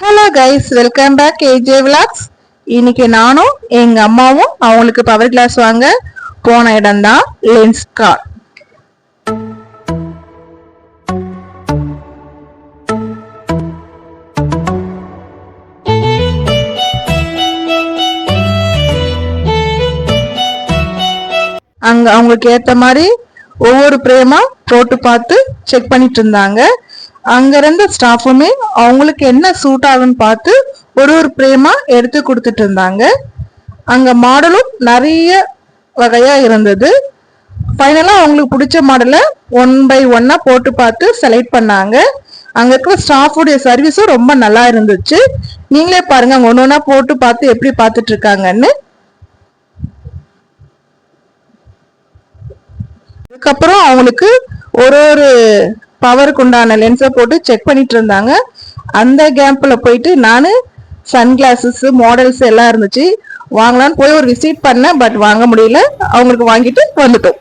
Hello guys, welcome back AJ vlogs. இன்னைக்கு நானும் எங்க அம்மாவும் அவங்களுக்கு பவர் கிளாஸ் வாங்க போன இடம் தான் லென்ஸ்கார்ட். அங்க அவங்களுக்கு ஏத்த மாதிரி ஒவ்வொரு பிரேமா போட்டு பார்த்து செக் பண்ணிட்டு இருந்தாங்க. அங்க இருந்த ஸ்டாஃபுமே அவங்களுக்கு என்ன சூட் ஆகுன்னு பார்த்து ஒரு பிரேமா எடுத்து கொடுத்துட்டு இருந்தாங்க. அங்க மாடலும் நிறைய வகையா இருந்தது. ஃபைனலா அவங்களுக்கு பிடிச்ச மாடலை 1 by 1 போட்டு பார்த்து செலக்ட் பண்ணாங்க. அங்க இருக்கிற ஸ்டாஃபுடைய சர்வீஸும் ரொம்ப நல்லா இருந்துச்சு. நீங்களே பாருங்க, அங்க ஒன்னொன்னா போட்டு பார்த்து எப்படி பார்த்துட்டு இருக்காங்கன்னு. அதுக்கப்புறம் அவங்களுக்கு ஒரு பவருக்கு உண்டான லென்ஸை போட்டு செக் பண்ணிட்டு இருந்தாங்க. அந்த கேம்ப்ல போயிட்டு நானு சன்கிளாஸஸ் மாடல்ஸ் எல்லாம் இருந்துச்சு, வாங்கலான்னு போய் ஒரு விசிட் பண்ணேன். பட் வாங்க முடியல. அவங்களுக்கு வாங்கிட்டு வந்துட்டோம்.